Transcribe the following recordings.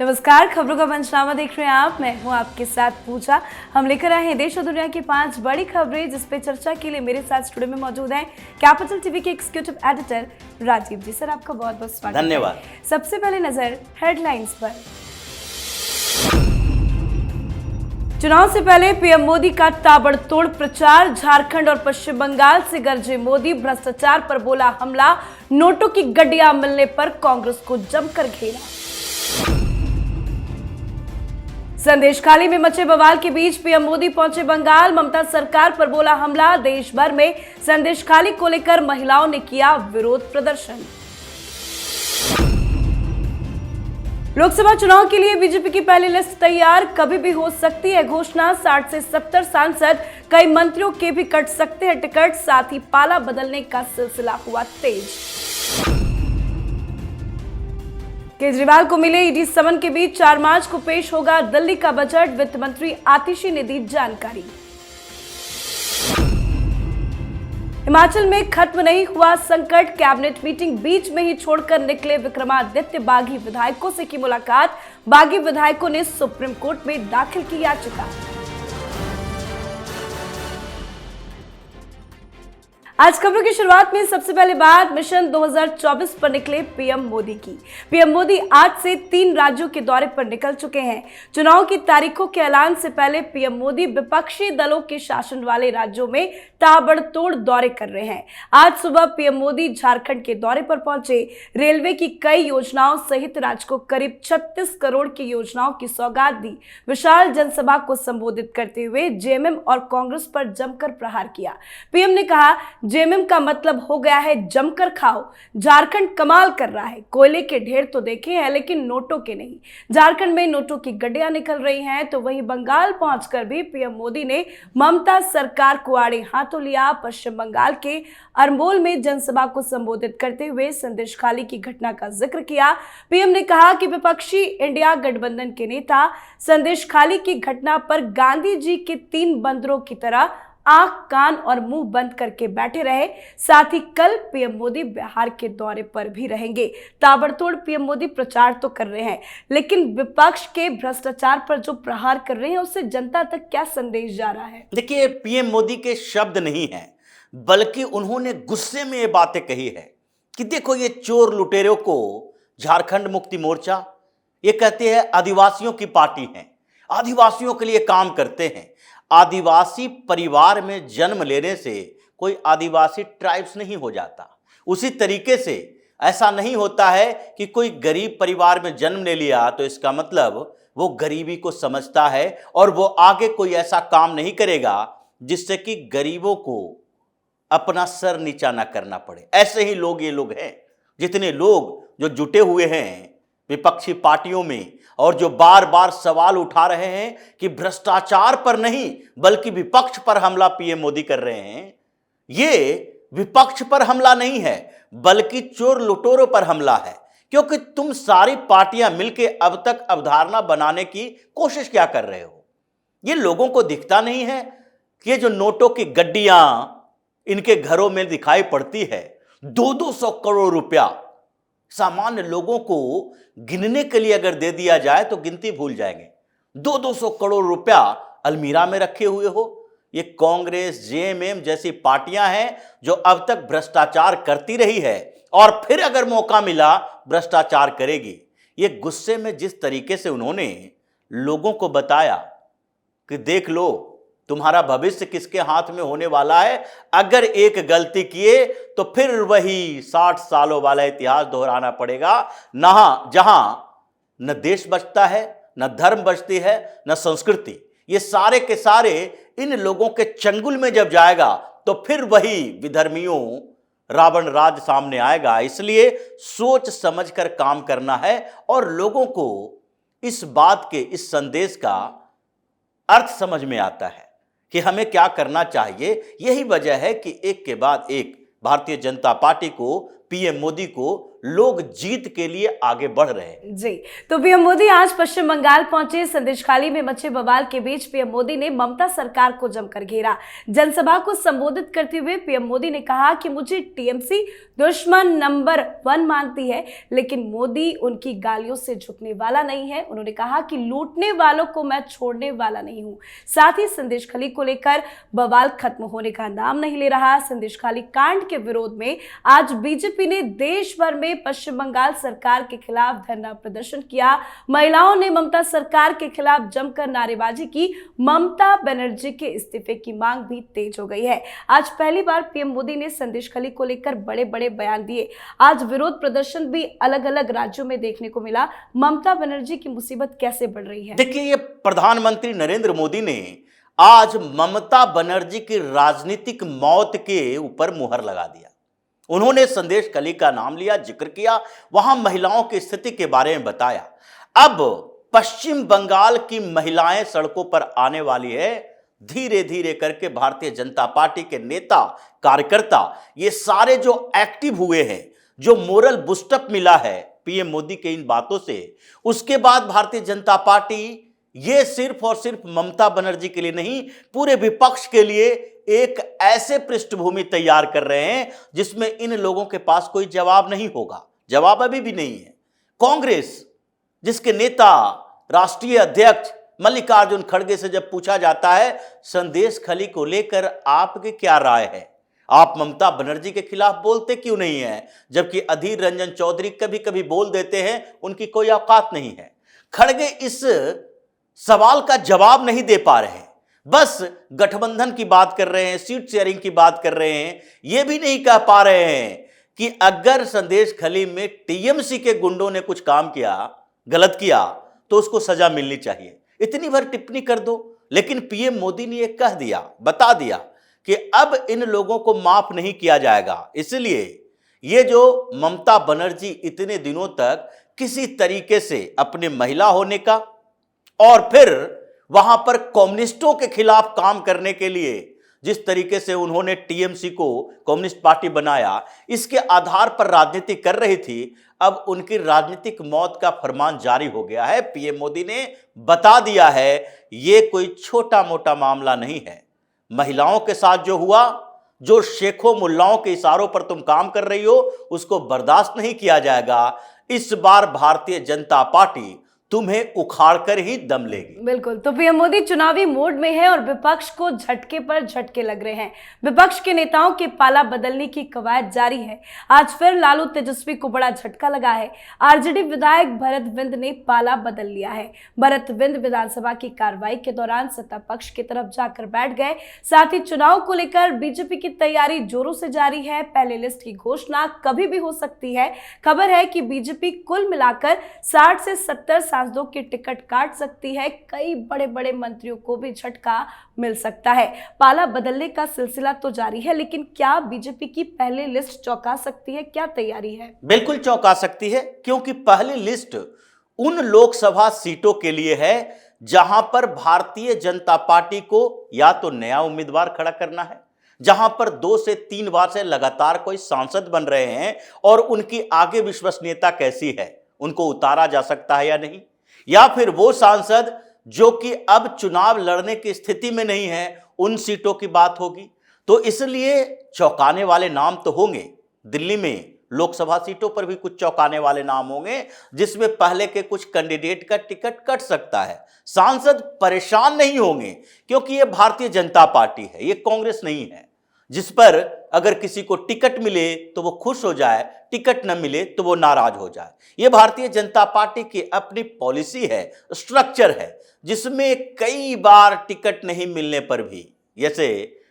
नमस्कार, खबरों का पंचनामा देख रहे हैं आप। मैं हूं आपके साथ पूजा। हम लेकर आए हैं देश और दुनिया की 5 बड़ी खबरें, जिस पे चर्चा के लिए मेरे साथ स्टूडियो में मौजूद हैं कैपिटल टीवी के एग्जीक्यूटिव एडिटर राजीव जी। सर, आपका बहुत बहुत स्वागत है। धन्यवाद। सबसे पहले नजर हेडलाइंस पर। चुनाव से पहले पीएम मोदी का ताबड़तोड़ प्रचार। झारखंड और पश्चिम बंगाल से गरजे मोदी। भ्रष्टाचार पर बोला हमला। नोटों की गड्डियां मिलने पर कांग्रेस को जमकर घेरा। संदेशखाली में मचे बवाल के बीच पीएम मोदी पहुंचे बंगाल। ममता सरकार पर बोला हमला। देश भर में संदेशखाली को लेकर महिलाओं ने किया विरोध प्रदर्शन। लोकसभा चुनाव के लिए बीजेपी की पहली लिस्ट तैयार। कभी भी हो सकती है घोषणा। 60 से 70 सांसद, कई मंत्रियों के भी कट सकते हैं टिकट। साथ ही पाला बदलने का सिलसिला हुआ तेज। केजरीवाल को मिले ईडी समन के बीच 4 मार्च को पेश होगा दिल्ली का बजट। वित्त मंत्री आतिशी ने दी जानकारी। हिमाचल में खत्म नहीं हुआ संकट। कैबिनेट मीटिंग बीच में ही छोड़कर निकले विक्रमादित्य। बागी विधायकों से की मुलाकात। बागी विधायकों ने सुप्रीम कोर्ट में दाखिल की याचिका। आज खबरों की शुरुआत में सबसे पहले बात मिशन 2024 पर निकले पीएम मोदी की। पीएम मोदी आज से 3 राज्यों के दौरे पर निकल चुके हैं। चुनाव की तारीखों के ऐलान से पहले पीएम मोदी विपक्षी दलों के शासन वाले राज्यों में ताबड़तोड़ दौरे कर रहे हैं। आज सुबह पीएम मोदी झारखंड के दौरे पर पहुंचे। रेलवे की कई योजनाओं सहित राज्य को करीब 36 करोड़ की योजनाओं की सौगात दी। विशाल जनसभा को संबोधित करते हुए जेएमएम और कांग्रेस पर जमकर प्रहार किया। पीएम ने कहा, जेएमएम का मतलब हो गया है जमकर खाओ। झारखंड कमाल कर रहा है। कोयले के ढेर तो देखे हैं, लेकिन नोटों के नहीं। झारखंड में नोटों की गड्डियां निकल रही हैं, तो वहीं बंगाल पहुंचकर भी पीएम मोदी ने ममता सरकार को आड़े हाथों लिया। पश्चिम बंगाल के अरमोल में जनसभा को संबोधित करते हुए संदेशखाली की घटना का जिक्र किया। पीएम ने कहा कि विपक्षी इंडिया गठबंधन के नेता संदेशखाली की घटना पर गांधी जी के 3 बंदरों की तरह आंख, कान और मुंह बंद करके बैठे रहे। साथ ही कल पीएम मोदी बिहार के दौरे पर भी रहेंगे। ताबड़तोड़ पीएम मोदी प्रचार तो कर रहे हैं, लेकिन विपक्ष के भ्रष्टाचार पर जो प्रहार कर रहे हैं, उससे जनता तक क्या संदेश जा रहा है? देखिए, पीएम मोदी के शब्द नहीं हैं, बल्कि उन्होंने गुस्से में ये बातें कही है कि देखो, ये चोर लुटेरों को झारखंड मुक्ति मोर्चा, ये कहते हैं आदिवासियों की पार्टी है, आदिवासियों के लिए काम करते हैं। आदिवासी परिवार में जन्म लेने से कोई आदिवासी ट्राइब्स नहीं हो जाता। उसी तरीके से ऐसा नहीं होता है कि कोई गरीब परिवार में जन्म ले लिया तो इसका मतलब वो गरीबी को समझता है और वो आगे कोई ऐसा काम नहीं करेगा जिससे कि गरीबों को अपना सर नीचा ना करना पड़े। ऐसे ही लोग ये लोग हैं। जितने लोग जो जुटे हुए हैं विपक्षी पार्टियों में और जो बार बार सवाल उठा रहे हैं कि भ्रष्टाचार पर नहीं बल्कि विपक्ष पर हमला पीएम मोदी कर रहे हैं, ये विपक्ष पर हमला नहीं है बल्कि चोर लुटेरों पर हमला है। क्योंकि तुम सारी पार्टियां मिलकर अब तक अवधारणा बनाने की कोशिश क्या कर रहे हो? ये लोगों को दिखता नहीं है कि ये जो नोटों की गड्डियां इनके घरों में दिखाई पड़ती है, 200 करोड़ रुपया सामान्य लोगों को गिनने के लिए अगर दे दिया जाए तो गिनती भूल जाएंगे। 200 करोड़ रुपया अलमीरा में रखे हुए हो। ये कांग्रेस, जेएमएम जैसी पार्टियां हैं जो अब तक भ्रष्टाचार करती रही है और फिर अगर मौका मिला भ्रष्टाचार करेगी। ये गुस्से में जिस तरीके से उन्होंने लोगों को बताया कि देख लो, तुम्हारा भविष्य किसके हाथ में होने वाला है। अगर एक गलती किए तो फिर वही 60 सालों वाला इतिहास दोहराना पड़ेगा, जहां न देश बचता है, न धर्म बचती है, न संस्कृति। ये सारे के सारे इन लोगों के चंगुल में जब जाएगा तो फिर वही विधर्मियों रावण राज सामने आएगा। इसलिए सोच समझकर काम करना है और लोगों को इस बात के, इस संदेश का अर्थ समझ में आता है कि हमें क्या करना चाहिए। यही वजह है कि एक के बाद एक भारतीय जनता पार्टी को पीएम मोदी को लोग जीत के लिए आगे बढ़ रहे हैं। जी, तो पीएम मोदी आज पश्चिम बंगाल पहुंचे। संदेशखाली में मचे बवाल के बीच पीएम मोदी ने ममता सरकार को जमकर घेरा। जनसभा को संबोधित करते हुए पीएम मोदी ने कहा कि मुझे टीएमसी दुश्मन नंबर 1 मानती है, लेकिन मोदी उनकी गालियों से झुकने वाला नहीं है। उन्होंने कहा कि लूटने वालों को मैं छोड़ने वाला नहीं हूं। साथ ही संदेशखाली को लेकर बवाल खत्म होने का नाम नहीं ले रहा। संदेशखाली कांड के विरोध में आज बीजेपी ने देश भर में पश्चिम बंगाल सरकार के खिलाफ धरना प्रदर्शन किया। महिलाओं ने ममता सरकार के खिलाफ जमकर नारेबाजी की। ममता बनर्जी के इस्तीफे की मांग भी तेज हो गई है। आज पहली बार पीएम मोदी ने संदेशखाली को लेकर बड़े बड़े बयान दिए। आज विरोध प्रदर्शन भी अलग अलग राज्यों में देखने को मिला। ममता बनर्जी की मुसीबत कैसे बढ़ रही है? देखिए, ये प्रधानमंत्री नरेंद्र मोदी ने आज ममता बनर्जी की राजनीतिक मौत के ऊपर मुहर लगा दिया। उन्होंने संदेशखाली का नाम लिया, जिक्र किया, वहां महिलाओं की स्थिति के बारे में बताया। अब पश्चिम बंगाल की महिलाएं सड़कों पर आने वाली है। धीरे धीरे करके भारतीय जनता पार्टी के नेता, कार्यकर्ता, ये सारे जो एक्टिव हुए हैं, जो मोरल बूस्टअप मिला है पीएम मोदी के इन बातों से, उसके बाद भारतीय जनता पार्टी ये सिर्फ और सिर्फ ममता बनर्जी के लिए नहीं, पूरे विपक्ष के लिए एक ऐसे पृष्ठभूमि तैयार कर रहे हैं जिसमें इन लोगों के पास कोई जवाब नहीं होगा। जवाब अभी भी नहीं है। कांग्रेस, जिसके नेता राष्ट्रीय अध्यक्ष मल्लिकार्जुन खड़गे से जब पूछा जाता है संदेशखाली को लेकर आपकी क्या राय है, आप ममता बनर्जी के खिलाफ बोलते क्यों नहीं है, जबकि अधीर रंजन चौधरी कभी कभी बोल देते हैं, उनकी कोई औकात नहीं है। खड़गे इस सवाल का जवाब नहीं दे पा रहे हैं, बस गठबंधन की बात कर रहे हैं, सीट शेयरिंग की बात कर रहे हैं। यह भी नहीं कह पा रहे हैं कि अगर संदेशखाली में टीएमसी के गुंडों ने कुछ काम किया, गलत किया, तो उसको सजा मिलनी चाहिए। इतनी भर टिप्पणी कर दो। लेकिन पीएम मोदी ने यह कह दिया, बता दिया कि अब इन लोगों को माफ नहीं किया जाएगा। इसलिए ये जो ममता बनर्जी इतने दिनों तक किसी तरीके से अपने महिला होने का और फिर वहां पर कम्युनिस्टों के खिलाफ काम करने के लिए जिस तरीके से उन्होंने टीएमसी को कम्युनिस्ट पार्टी बनाया, इसके आधार पर राजनीति कर रही थी, अब उनकी राजनीतिक मौत का फरमान जारी हो गया है। पीएम मोदी ने बता दिया है ये कोई छोटा मोटा मामला नहीं है। महिलाओं के साथ जो हुआ, जो शेखों मुल्लाओं के इशारों पर तुम काम कर रही हो, उसको बर्दाश्त नहीं किया जाएगा। इस बार भारतीय जनता पार्टी तुम्हें उखाड़ कर ही दम लेगी। बिल्कुल, तो पीएम मोदी चुनावी मोड में है और विपक्ष को झटके पर झटके लग रहे हैं। विपक्ष के नेताओं के पाला बदलने की कवायद जारी है। आज फिर लालू तेजस्वी को बड़ा झटका लगा है। आरजेडी विधायक भरत बिंद ने पाला बदल लिया है। भरत बिंद विधानसभा की कार्रवाई के दौरान सत्ता पक्ष की तरफ जाकर बैठ गए। साथ ही चुनाव को लेकर बीजेपी की तैयारी जोरों से जारी है। पहले लिस्ट की घोषणा कभी भी हो सकती है। खबर है कि बीजेपी कुल मिलाकर 60 से 70 सांसदों की टिकट काट सकती है। कई बड़े बड़े मंत्रियों को भी झटका मिल सकता है। पाला बदलने का सिलसिला तो जारी है, लेकिन क्या बीजेपी की पहली लिस्ट चौंका सकती है? क्या तैयारी है? बिल्कुल चौंका सकती है, क्योंकि पहली लिस्ट उन लोकसभा सीटों के लिए है जहां पर भारतीय जनता पार्टी को या तो नया उम्मीदवार खड़ा करना है, जहां पर 2 से 3 बार से लगातार कोई सांसद बन रहे हैं और उनकी आगे विश्वसनीयता कैसी है, उनको उतारा जा सकता है या नहीं, या फिर वो सांसद जो कि अब चुनाव लड़ने की स्थिति में नहीं है, उन सीटों की बात होगी। तो इसलिए चौंकाने वाले नाम तो होंगे। दिल्ली में लोकसभा सीटों पर भी कुछ चौंकाने वाले नाम होंगे, जिसमें पहले के कुछ कैंडिडेट का टिकट कट सकता है। सांसद परेशान नहीं होंगे, क्योंकि ये भारतीय जनता पार्टी है, ये कांग्रेस नहीं है, जिस पर अगर किसी को टिकट मिले तो वो खुश हो जाए, टिकट न मिले तो वो नाराज हो जाए। ये भारतीय जनता पार्टी की अपनी पॉलिसी है, स्ट्रक्चर है, जिसमें कई बार टिकट नहीं मिलने पर भी, जैसे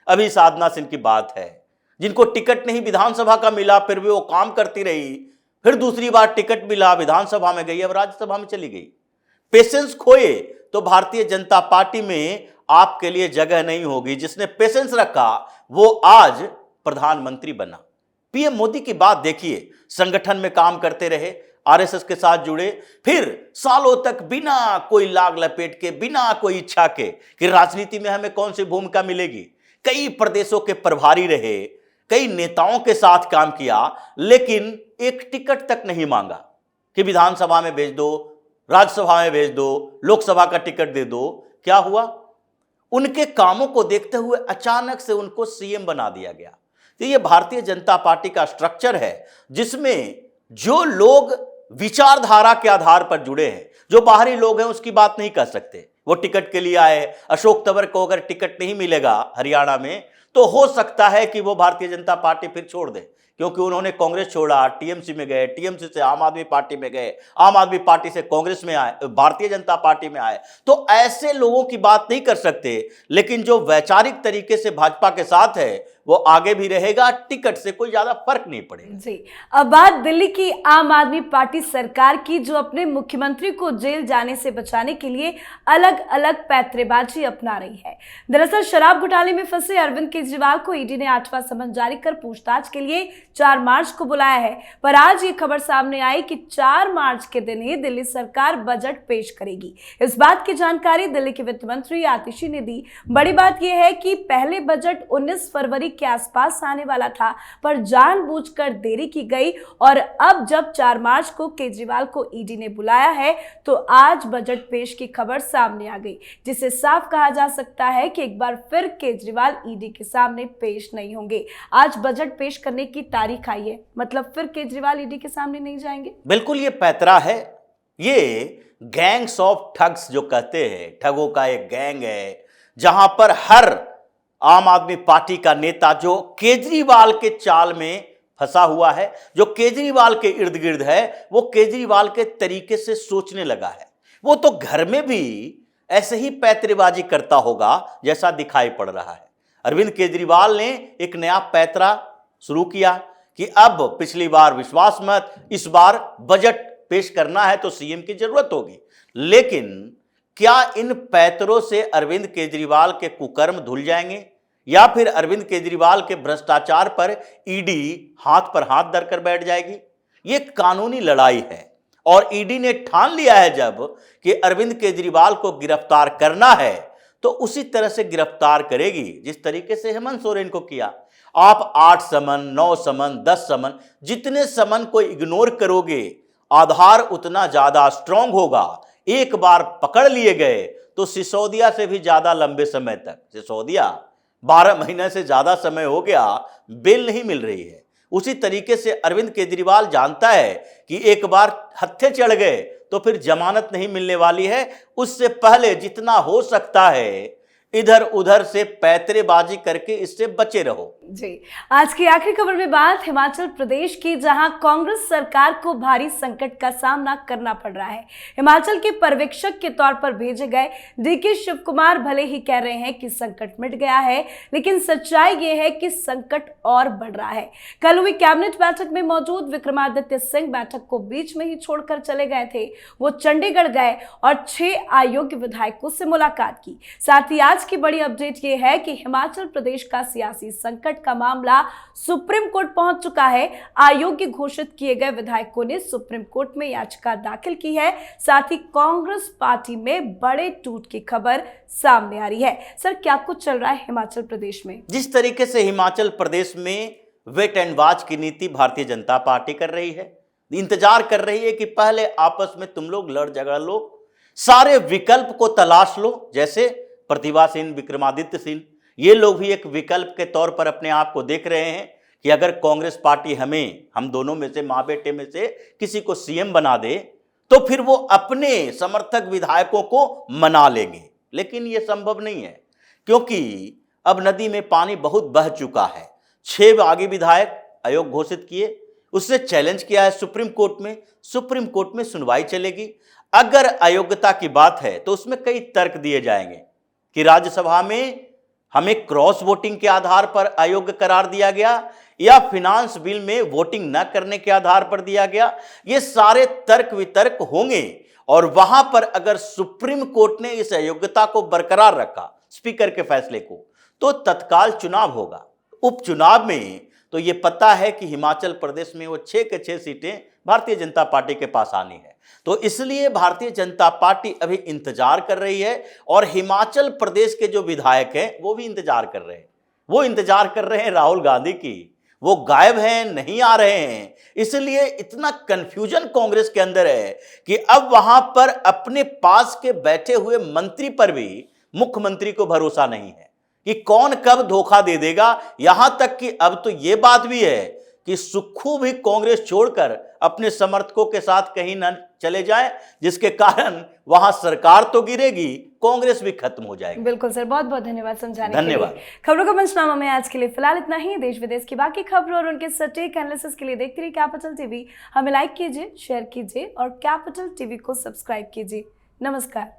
अभी साधना सिंह की बात है, जिनको टिकट नहीं विधानसभा का मिला, फिर भी वो काम करती रही, फिर दूसरी बार टिकट मिला, विधानसभा में गई, अब राज्यसभा में चली गई। पेशेंस खोए तो भारतीय जनता पार्टी में आपके लिए जगह नहीं होगी। जिसने पेशेंस रखा वो आज प्रधानमंत्री बना। पीएम मोदी की बात देखिए, संगठन में काम करते रहे, आरएसएस के साथ जुड़े, फिर सालों तक बिना कोई लाग लपेट के, बिना कोई इच्छा के कि राजनीति में हमें कौन सी भूमिका मिलेगी, कई प्रदेशों के प्रभारी रहे, कई नेताओं के साथ काम किया, लेकिन एक टिकट तक नहीं मांगा कि विधानसभा में भेज दो, राज्यसभा में भेज दो, लोकसभा का टिकट दे दो। क्या हुआ? उनके कामों को देखते हुए अचानक से उनको सीएम बना दिया गया। तो ये भारतीय जनता पार्टी का स्ट्रक्चर है, जिसमें जो लोग विचारधारा के आधार पर जुड़े हैं, जो बाहरी लोग हैं उसकी बात नहीं कर सकते। वो टिकट के लिए आए, अशोक तंवर को अगर टिकट नहीं मिलेगा हरियाणा में, तो हो सकता है कि वो भारतीय जनता पार्टी फिर छोड़ दे, क्योंकि उन्होंने कांग्रेस छोड़ा, टीएमसी में गए, टीएमसी से आम आदमी पार्टी में गए, आम आदमी पार्टी से कांग्रेस में आए, भारतीय जनता पार्टी में आए। तो ऐसे लोगों की बात नहीं कर सकते, लेकिन जो वैचारिक तरीके से भाजपा के साथ है वो आगे भी रहेगा, टिकट से कोई ज्यादा फर्क नहीं पड़ेगा। जी, अब बात दिल्ली की आम आदमी पार्टी सरकार की, जो अपने मुख्यमंत्री को जेल जाने से बचाने के लिए अलग अलग पैंतरेबाजी अपना रही है। दरअसल शराब घोटाले में फंसे अरविंद केजरीवाल को ईडी ने 8वां समन जारी कर पूछताछ के लिए 4 मार्च को बुलाया है। पर आज ये खबर सामने आई कि 4 मार्च के दिन ही दिल्ली सरकार बजट पेश करेगी। इस बात की जानकारी दिल्ली के वित्त मंत्री आतिशी ने दी। बड़ी बात यह है कि पहले बजट 19 फरवरी के आसपास आने वाला था, पर जानबूझकर देरी की गई और अब जब 4 मार्च को केजरीवाल को ईडी ने बुलाया है तो आज बजट पेश की खबर सामने आ गई, जिसे साफ कहा जा सकता है कि एक बार फिर केजरीवाल ईडी के सामने पेश नहीं होंगे। आज बजट पेश करने की तारीख आई है, मतलब फिर केजरीवाल ईडी के सामने नहीं जाएंगे। बिल्कुल ये पैतरा है, ये गैंग्स ऑफ ठग्स जो कहते हैं, ठगों का एक गैंग है, जहां पर हर आम आदमी पार्टी का नेता जो केजरीवाल के चाल में फंसा हुआ है, जो केजरीवाल के इर्द गिर्द है, वो केजरीवाल के तरीके से सोचने लगा है। वो तो घर में भी ऐसे ही पैतरेबाजी करता होगा जैसा दिखाई पड़ रहा है। अरविंद केजरीवाल ने एक नया पैतरा शुरू किया कि अब पिछली बार विश्वास मत, इस बार बजट पेश करना है तो सीएम की जरूरत होगी। लेकिन क्या इन पैतरों से अरविंद केजरीवाल के कुकर्म धुल जाएंगे, या फिर अरविंद केजरीवाल के भ्रष्टाचार पर ईडी हाथ पर हाथ धरकर बैठ जाएगी? ये कानूनी लड़ाई है और ईडी ने ठान लिया है जब कि अरविंद केजरीवाल को गिरफ्तार करना है तो उसी तरह से गिरफ्तार करेगी जिस तरीके से हेमंत सोरेन को किया। आप 8 समन, 9 समन, 10 समन, जितने समन को इग्नोर करोगे आधार उतना ज्यादा स्ट्रांग होगा। एक बार पकड़ लिए गए तो सिसोदिया से भी ज्यादा लंबे समय तक, सिसोदिया 12 महीने से ज्यादा समय हो गया, बेल नहीं मिल रही है। उसी तरीके से अरविंद केजरीवाल जानता है कि एक बार हत्थे चढ़ गए तो फिर जमानत नहीं मिलने वाली है। उससे पहले जितना हो सकता है इधर उधर से पैतरेबाजी करके इससे बचे रहो। जी, आज की आखिरी खबर में बात हिमाचल प्रदेश की, जहां कांग्रेस सरकार को भारी संकट का सामना करना पड़ रहा है। हिमाचल के पर्यवेक्षक के तौर पर भेजे गए डीके शिव कुमार भले ही कह रहे हैं कि संकट मिट गया है, लेकिन सच्चाई ये है कि संकट और बढ़ रहा है। कल हुई कैबिनेट बैठक में मौजूद विक्रमादित्य सिंह बैठक को बीच में ही छोड़कर चले गए थे। वो चंडीगढ़ गए और 6 अयोग्य विधायकों से मुलाकात की। साथ ही आज की बड़ी अपडेट ये है कि हिमाचल प्रदेश का सियासी संकट का मामला सुप्रीम कोर्ट पहुंच चुका है। अयोग्य घोषित किए गए विधायकों ने सुप्रीम कोर्ट में याचिका दाखिल की है। साथ ही कांग्रेस पार्टी में बड़े टूट की खबर सामने आ रही है। सर, क्या कुछ चल रहा है हिमाचल प्रदेश में? जिस तरीके से हिमाचल प्रदेश में वेट एंड वॉच की नीति भारतीय जनता पार्टी कर रही है, इंतजार कर रही है कि पहले आपस में तुम लोग लड़ झगड़ लो, सारे विकल्प को तलाश लो। जैसे प्रतिभा सिंह, विक्रमादित्य सिंह, ये लोग भी एक विकल्प के तौर पर अपने आप को देख रहे हैं कि अगर कांग्रेस पार्टी हम दोनों में से, माँ बेटे में से किसी को सीएम बना दे तो फिर वो अपने समर्थक विधायकों को मना लेंगे। लेकिन ये संभव नहीं है, क्योंकि अब नदी में पानी बहुत बह चुका है। 6 बागी विधायक अयोग्य घोषित किए, उससे चैलेंज किया है सुप्रीम कोर्ट में। सुप्रीम कोर्ट में सुनवाई चलेगी। अगर अयोग्यता की बात है तो उसमें कई तर्क दिए जाएंगे कि राज्यसभा में हमें क्रॉस वोटिंग के आधार पर अयोग्य करार दिया गया या फिनांस बिल में वोटिंग न करने के आधार पर दिया गया। ये सारे तर्क वितर्क होंगे और वहां पर अगर सुप्रीम कोर्ट ने इस अयोग्यता को बरकरार रखा, स्पीकर के फैसले को, तो तत्काल चुनाव होगा। उपचुनाव में तो ये पता है कि हिमाचल प्रदेश में वो 6 के 6 सीटें भारतीय जनता पार्टी के पास आनी है। तो इसलिए भारतीय जनता पार्टी अभी इंतजार कर रही है और हिमाचल प्रदेश के जो विधायक हैं वो भी इंतजार कर रहे हैं। वो इंतजार कर रहे हैं राहुल गांधी की वो गायब हैं, नहीं आ रहे हैं। इसलिए इतना कंफ्यूजन कांग्रेस के अंदर है कि अब वहां पर अपने पास के बैठे हुए मंत्री पर भी मुख्यमंत्री को भरोसा नहीं है कि कौन कब धोखा दे देगा। यहां तक कि अब तो यह बात भी है कि सुक्खू भी कांग्रेस छोड़कर अपने समर्थकों के साथ कहीं न चले जाएं, जिसके कारण वहां सरकार तो गिरेगी, कांग्रेस भी खत्म हो जाएगी। बिल्कुल सर, बहुत बहुत धन्यवाद समझाने के लिए। धन्यवाद। खबरों का पंचनामा में आज के लिए फिलहाल इतना ही। देश विदेश की बाकी खबरों और उनके सटीक एनालिसिस के लिए देखते रहिए कैपिटल टीवी। हमें लाइक कीजिए, शेयर कीजिए और कैपिटल टीवी को सब्सक्राइब कीजिए। नमस्कार।